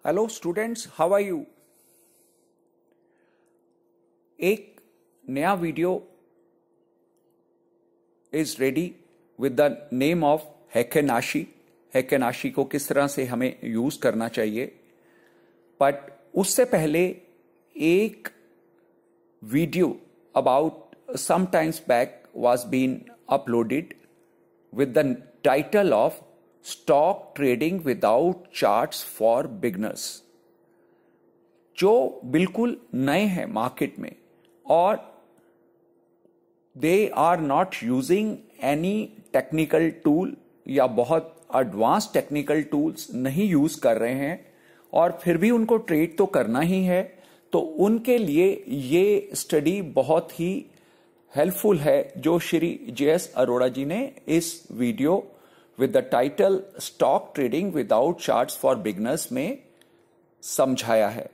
Hello students, how are you. एक नया video is ready with the name of हेकेनाशी। हेकेनाशी को किस तरह से हमें यूज करना चाहिए, बट उससे पहले एक video about some times back was been uploaded with the title of Stock Trading Without Charts for Beginners, जो बिल्कुल नए हैं मार्केट में और they are not using any technical tool या बहुत एडवांस टेक्निकल टूल्स नहीं यूज कर रहे हैं और फिर भी उनको ट्रेड तो करना ही है। तो उनके लिए ये स्टडी बहुत ही हेल्पफुल है जो श्री JS अरोड़ा जी ने इस video with the title stock trading without charts for beginners में समझाया है।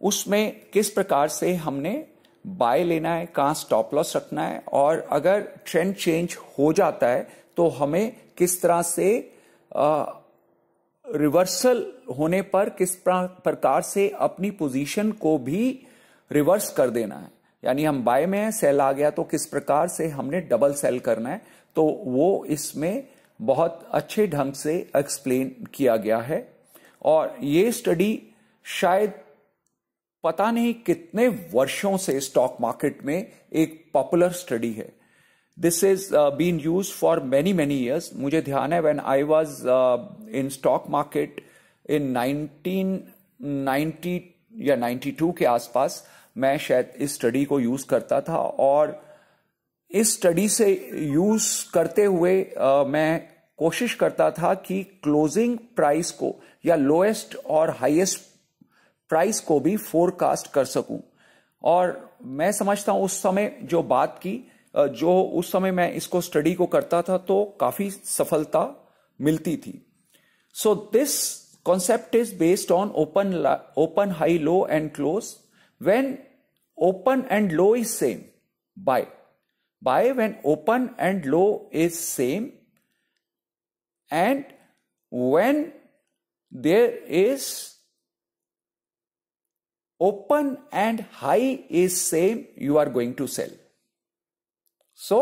उसमें किस प्रकार से हमने बाय लेना है, कहां स्टॉप लॉस रखना है और अगर ट्रेंड चेंज हो जाता है तो हमें किस तरह से रिवर्सल होने पर किस प्रकार से अपनी पोजीशन को भी रिवर्स कर देना है। यानी हम बाय में हैं, सेल आ गया तो किस प्रकार से हमने डबल सेल करना है, तो वो इसमें बहुत अच्छे ढंग से एक्सप्लेन किया गया है। और ये स्टडी शायद पता नहीं कितने वर्षों से स्टॉक मार्केट में एक पॉपुलर स्टडी है। This is been use for many years. मुझे ध्यान है when I was in stock market in 1990 या 92 के आसपास मैं शायद इस स्टडी को यूज करता था और इस स्टडी से यूज करते हुए मैं कोशिश करता था कि क्लोजिंग प्राइस को या लोएस्ट और हाईएस्ट प्राइस को भी फोरकास्ट कर सकूं। और मैं समझता हूं उस समय जो बात की, जो उस समय मैं इसको स्टडी को करता था तो काफी सफलता मिलती थी। So this concept is based on open high low and close. When open and low is same, buy. Buy when open and low is same, and when there is open and high is same, you are going to sell. So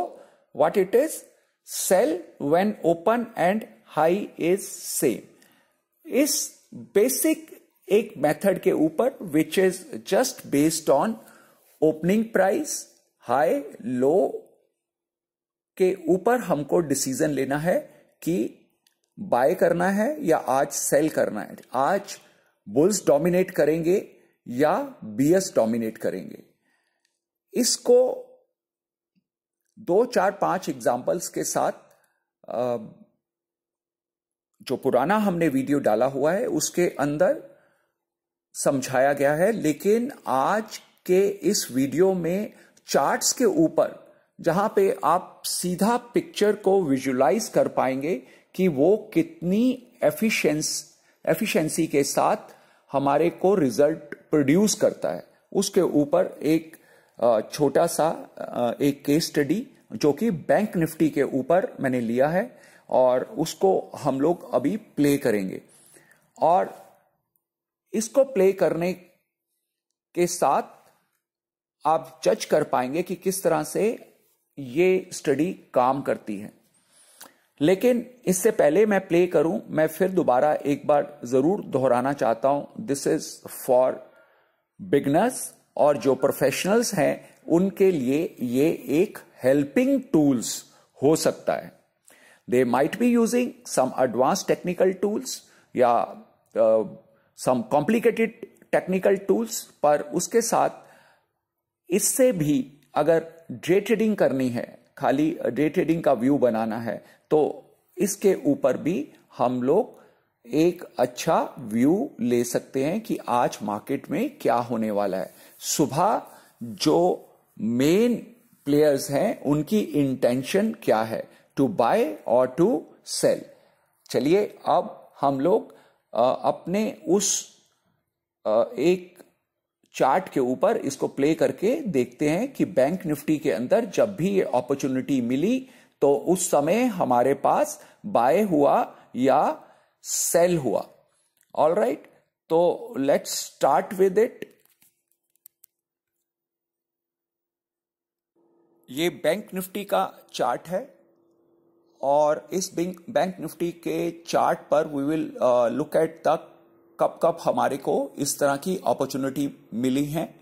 what it is? Sell when open and high is same. इस basic एक method के ऊपर which is just based on opening price, high low के ऊपर हमको decision लेना है कि बाय करना है या आज सेल करना है। आज बुल्स डोमिनेट करेंगे या बीएस डोमिनेट करेंगे। इसको 2, 4, 5 एग्जाम्पल्स के साथ जो पुराना हमने वीडियो डाला हुआ है उसके अंदर समझाया गया है, लेकिन आज के इस वीडियो में चार्ट्स के ऊपर जहां पे आप सीधा पिक्चर को विजुलाइज कर पाएंगे कि वो कितनी एफिशिएंसी के साथ हमारे को रिजल्ट प्रोड्यूस करता है, उसके ऊपर एक छोटा सा एक केस स्टडी जो कि बैंक निफ्टी के ऊपर मैंने लिया है और उसको हम लोग अभी प्ले करेंगे। और इसको प्ले करने के साथ आप जज कर पाएंगे कि किस तरह से ये स्टडी काम करती है। लेकिन इससे पहले मैं प्ले करूं, मैं फिर दोबारा एक बार जरूर दोहराना चाहता हूं, दिस इज फॉर बिगनर्स और जो प्रोफेशनल्स हैं उनके लिए ये एक हेल्पिंग टूल्स हो सकता है। They might be using some advance technical tools या सम कॉम्प्लिकेटेड टेक्निकल टूल्स, पर उसके साथ इससे भी अगर डे ट्रेडिंग करनी है, खाली डे ट्रेडिंग का व्यू बनाना है, तो इसके ऊपर भी हम लोग एक अच्छा व्यू ले सकते हैं कि आज मार्केट में क्या होने वाला है। सुबह जो मेन प्लेयर्स हैं उनकी इंटेंशन क्या है, टू बाय और टू सेल। चलिए अब हम लोग अपने उस एक चार्ट के ऊपर इसको प्ले करके देखते हैं कि बैंक निफ्टी के अंदर जब भी ये अपॉर्चुनिटी मिली तो उस समय हमारे पास बाय हुआ या सेल हुआ। ऑल राइट, तो लेट्स स्टार्ट विद इट। ये बैंक निफ्टी का चार्ट है और इस बैंक निफ्टी के चार्ट पर we will look at the कब कब हमारे को इस तरह की अपॉर्चुनिटी मिली है।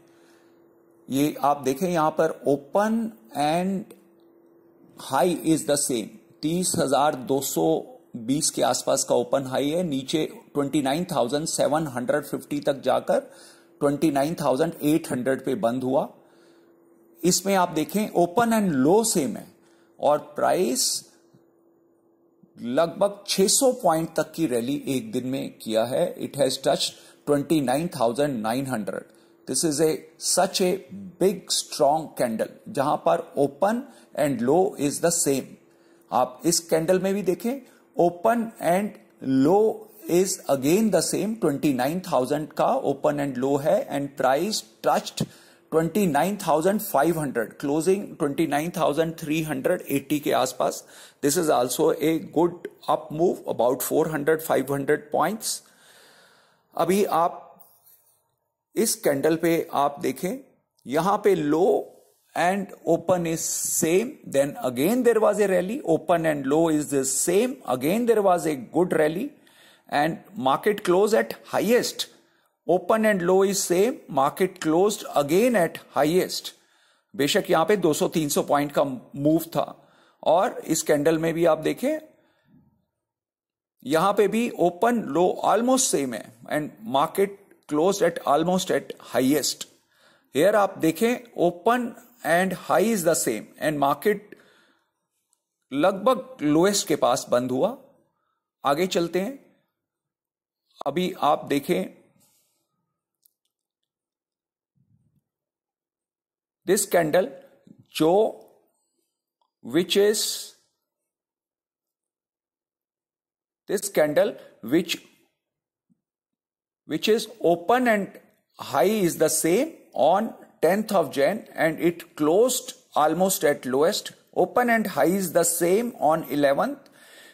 ये आप देखें यहां पर open and high is the same, 30,220 के आसपास का ओपन हाई है, नीचे 29,750 तक जाकर 29,800 पे बंद हुआ। इसमें आप देखें ओपन एंड लो सेम है और प्राइस लगभग 600 पॉइंट तक की रैली एक दिन में किया है। It has touched 29,900। This is such a big strong candle जहां पर open and low is the same. आप इस कैंडल में भी देखें open and low is again the same, 29,000 का ओपन एंड लो है एंड प्राइस टच्ड 29,500, क्लोजिंग 29,380 के आसपास। This is also a good up move, about 400-500 points. अभी आप इस कैंडल पे आप देखें यहां पे low and open is same, then again there was a rally, open and low is the same, again there was a good rally and market close at highest. Open and low is same, market closed again at highest. बेशक यहां पे 200-300 point का move था और इस candle में भी आप देखें यहां पे भी ओपन लो ऑलमोस्ट सेम है and market closed eight almost eight highest. Here आप देखें open and high is the same and market लगभग लोएस्ट के पास बंद हुआ। आगे चलते हैं। अभी आप देखें this candle जो which is this candle which is open and high is the same on 10th of Jan and it closed almost at lowest. Open and high is the same on 11th.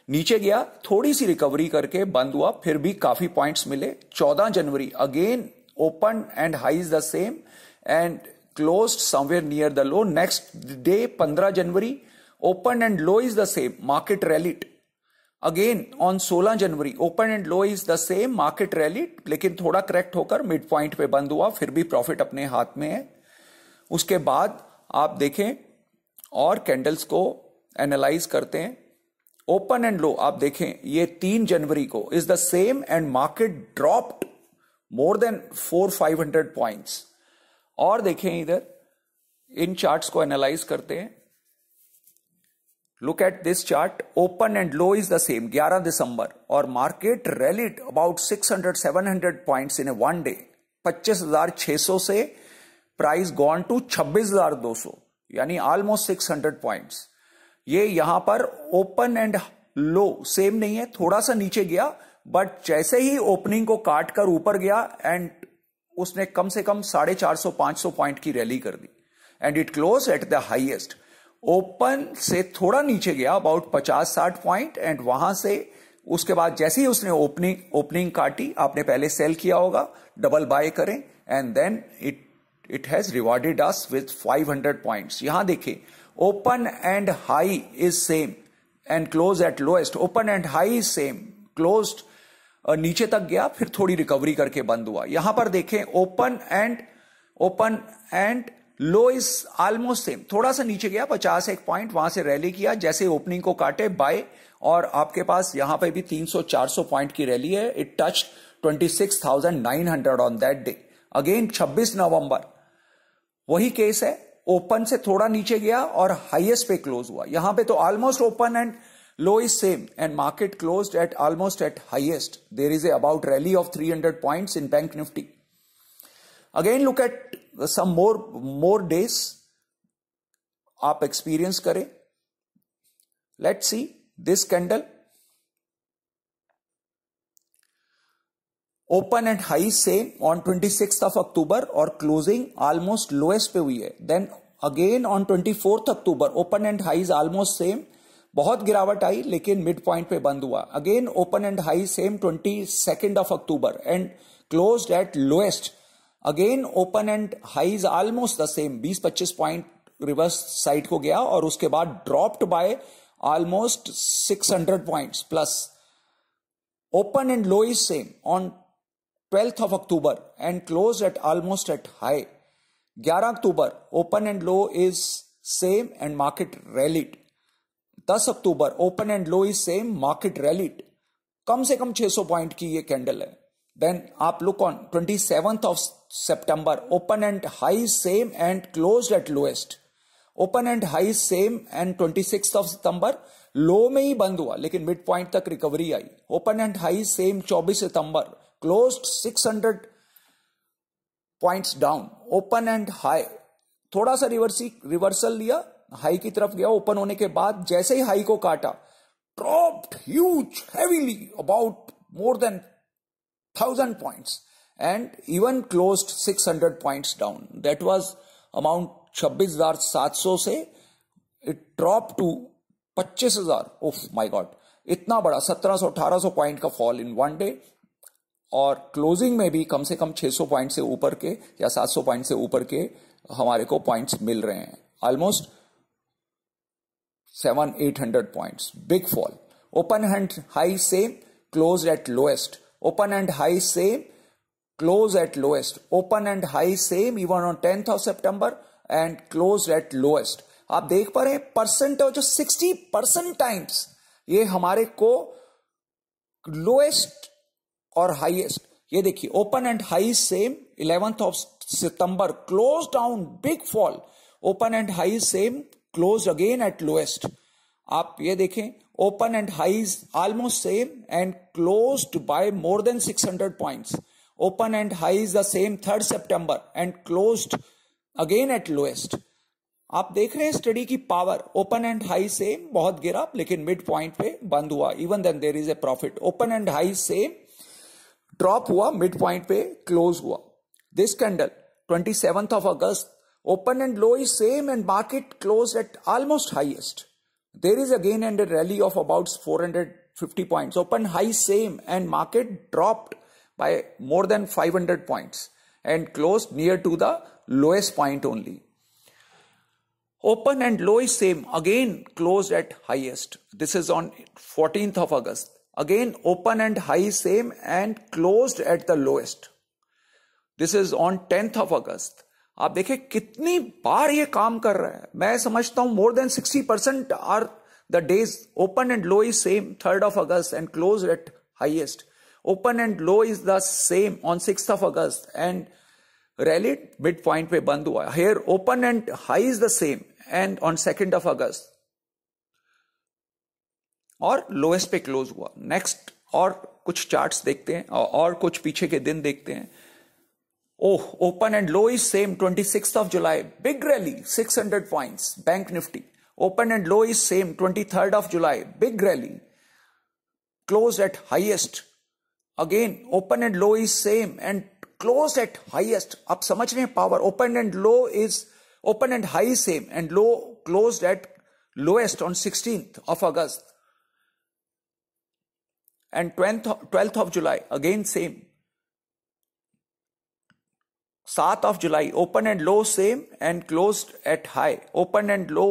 नीचे गया, थोड़ी सी recovery करके बंद हुआ, फिर भी काफी points मिले। 14 जनवरी again open and high is the same and closed somewhere near the low. Next day 15 January open and low is the same, market rallied again on 16 January open and low is the same, market rallied, लेकिन थोड़ा correct होकर mid point पे बंद हुआ, फिर भी profit अपने हाथ में है। उसके बाद आप देखें और कैंडल्स को एनालाइज करते हैं। ओपन एंड लो आप देखें ये 3 जनवरी को is the same and market dropped more than 400-500 points. और देखें इधर इन चार्ट्स को एनालाइज करते हैं। Look at this chart, open and low is the same 11 दिसंबर और market rallied about 600-700 points in a one day. 25,600 से प्राइस गॉन टू 26,200, यानी ऑलमोस्ट 600 पॉइंट्स। ये यहां पर ओपन एंड लो सेम नहीं है, थोड़ा सा नीचे गया बट जैसे ही ओपनिंग को काट कर ऊपर गया एंड उसने कम से कम 450-500 पॉइंट की रैली कर दी and it close at the highest. Open से थोड़ा नीचे गया अबाउट 50-60 पॉइंट एंड वहां से उसके बाद जैसे ही उसने ओपनिंग काटी, आपने पहले सेल किया होगा, डबल बाय करें and then it has rewarded us with 500 points. यहां देखिए open and high is same and close at lowest, open and high is same, closed नीचे तक गया, फिर थोड़ी रिकवरी करके बंद हुआ। यहां पर देखें open and low is almost same, थोड़ा सा नीचे गया 51 पॉइंट, वहां से रैली किया, जैसे ओपनिंग को काटे बाय और आपके पास यहां पे भी 300-400 पॉइंट की रैली है। It touch 26,900 on that day. Again 26 नवंबर वही केस है, ओपन से थोड़ा नीचे गया और हाईएस्ट पे क्लोज हुआ। यहां पे तो almost open and low is same and market closed at almost at highest. There is a about rally of 300 points in Bank Nifty. Again look at some more days आप experience करें। Let's see this candle open and high same on 26th of October और closing almost lowest पे हुई है। Then again on 24th October open and high is almost same, बहुत गिरावट आई लेकिन mid point पे बंद हुआ। Again open and high same 22nd of October and closed at lowest. Again open and high is almost the same, 20-25 point reverse side को गया और उसके बाद dropped by almost 600 points plus. Open and low is same on 12th of October and closed at almost at high. 11 October open and low is same and market rallied. 10 October open and low is same, market rallied. कम से कम 600 point की ये candle है. Then आप look on 27th of September, open and high same and closed eight lowest. Open and high same and 26th of September लो में ही बंद हुआ लेकिन मिड पॉइंट तक recovery I. Open and high same 24 September, closed 600 points down. Open and high थोड़ा सा reversal लिया, high की तरफ गया. ओपन होने के बाद जैसे ही हाई को काटा, dropped huge heavily about more than 1000 points and even closed 600 points down. That was amount 26,700 से it dropped to 25,000. Oh my God, इतना बड़ा 1700-1800 पॉइंट का फॉल इन वन डे. और क्लोजिंग में भी कम से कम 600 पॉइंट से ऊपर के या 700 पॉइंट से ऊपर के हमारे को पॉइंट्स मिल रहे हैं. Almost 700-800 points, big fall. Open and high same, close at lowest. Open and high same, close at lowest. Open and high same even on 10th of September and closed at lowest. आप देख पा रहे हैं percent जो 60% times ये हमारे को lowest और हाईएस्ट. ये देखिए open and high same 11th of September close down, big fall. Open and high same close again eight lowest. आप ये देखें open and highs almost same and closed by more than 600 points. Open and highs the same 3rd September and closed again at lowest. आप देख रहे हैं study की power. Open and high same बहुत गिरा लेकिन मिड पॉइंट पे बंद हुआ. Even then there is a profit. Open and high same drop हुआ, मिड पॉइंट पे क्लोज हुआ. This candle 27th of August, open and low is same and market closed at almost highest. There is again and a rally of about 450 points. Open high same and market dropped by more than 500 points and closed near to the lowest point only. Open and low is same, again closed at highest. This is on 14th of August. Again open and high same and closed at the lowest. This is on 10th of August. आप देखें कितनी बार ये काम कर रहा है. मैं समझता हूं more than 60% are the days open and low is same 3rd of August and close at highest. Open and low is the same on 6th of August and rallied, mid point पे बंद हुआ. Here open and high is the same and on 2nd of August और lowest पे close हुआ. Next और कुछ charts देखते हैं और कुछ पीछे के दिन देखते हैं. Oh, open and low is same 26th of July. Big rally, 600 points. Bank Nifty. Open and low is same 23rd of July. Big rally. Closed at highest. Again, open and low is same and closed at highest. आप समझ रहे हैं power. Open and low is open and high same and low closed at lowest on 16th of August. And 12th of July. Again same. 7th of July, open and low same and closed at high. Open and low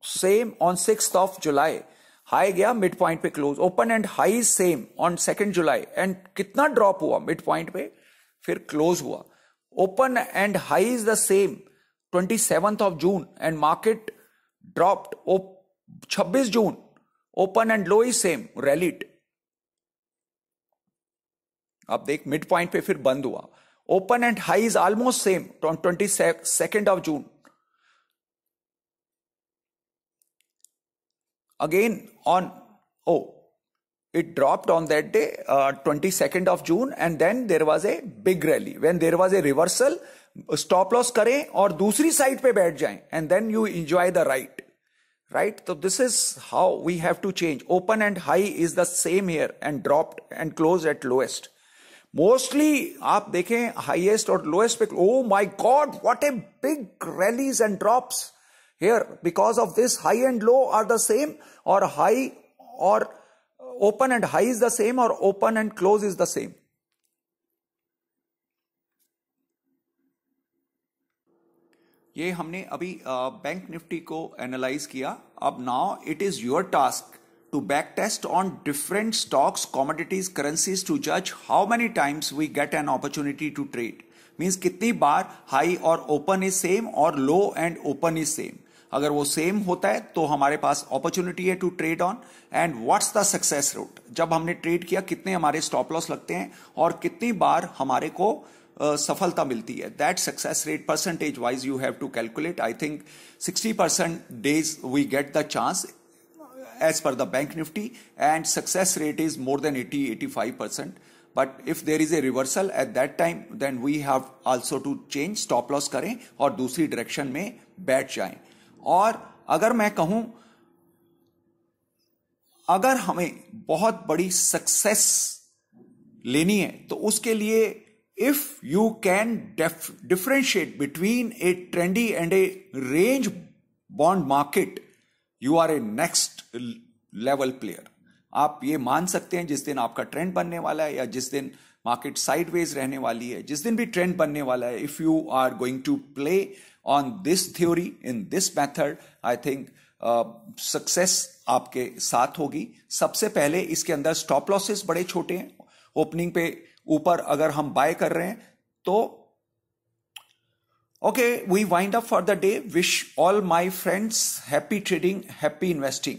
same on 6th of July. High गया, mid point पे close. Open and high same on 2nd July. And कितना drop हुआ mid point पे, फिर close हुआ. Open and high is the same 27th of June and market dropped. 26 June, open and low is same, rallied. आप देख mid point पे फिर बंद हुआ. Open and high is almost same on 22nd of June. Again on, it dropped on that day, 22nd of June, and then there was a big rally. When there was a reversal, stop loss करें और दूसरी side पे बैठ जाएं and then you enjoy the ride. Right? So this is how we have to change. Open and high is the same here and dropped and closed at lowest. Mostly आप देखें highest और lowest पे, oh my god what a big rallies and drops here. Because of this high and low are the same और high और open and high is the same और open and close is the same. ये हमने अभी bank Nifty को analyse किया. अब now it is your task to backtest on different stocks, commodities, currencies to judge how many times we get an opportunity to trade. Means कितनी बार high और open is same और low and open is same. अगर वो same होता है तो हमारे पास अपॉर्चुनिटी है to trade on. And what's the success rate. जब हमने ट्रेड किया कितने हमारे स्टॉप लॉस लगते हैं और कितनी बार हमारे को सफलता मिलती है. That success rate percentage wise you have to calculate. I think 60% days we get the chance as per the bank nifty, and success rate is more than 80-85%. but if there is a reversal at that time, then we have also to change, stop loss करें और दूसरी direction में बैठ जाएं. और अगर मैं कहूं, अगर हमें बहुत बड़ी सक्सेस लेनी है तो उसके लिए if you can differentiate between a trendy and a range bond market, you are a next level player. आप ये मान सकते हैं जिस दिन आपका ट्रेंड बनने वाला है या जिस दिन मार्केट साइडवेज रहने वाली है, जिस दिन भी ट्रेंड बनने वाला है, if you are going to play on this theory in this method, I think success आपके साथ होगी. सबसे पहले इसके अंदर स्टॉप लॉसेस बड़े छोटे हैं. ओपनिंग पे ऊपर अगर हम बाय कर रहे हैं तो okay, we wind up for the day. Wish all my friends happy trading, happy investing.